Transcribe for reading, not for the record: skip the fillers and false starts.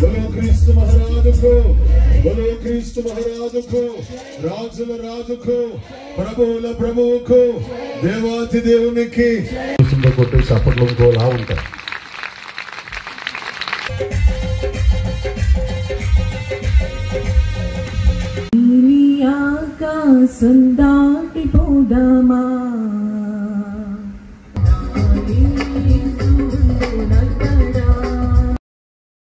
बोलो क्रिस्तु महाराज को, बोलो क्रिस्तु महाराज को, राजुल राजु को, ప్రభువుల ప్రభువుకు, దేవాతి దేవునికి కొట్టే చప్పట్లు ఇంకోలా ఉంటాయి. ఆకాశం దాటి పోదామా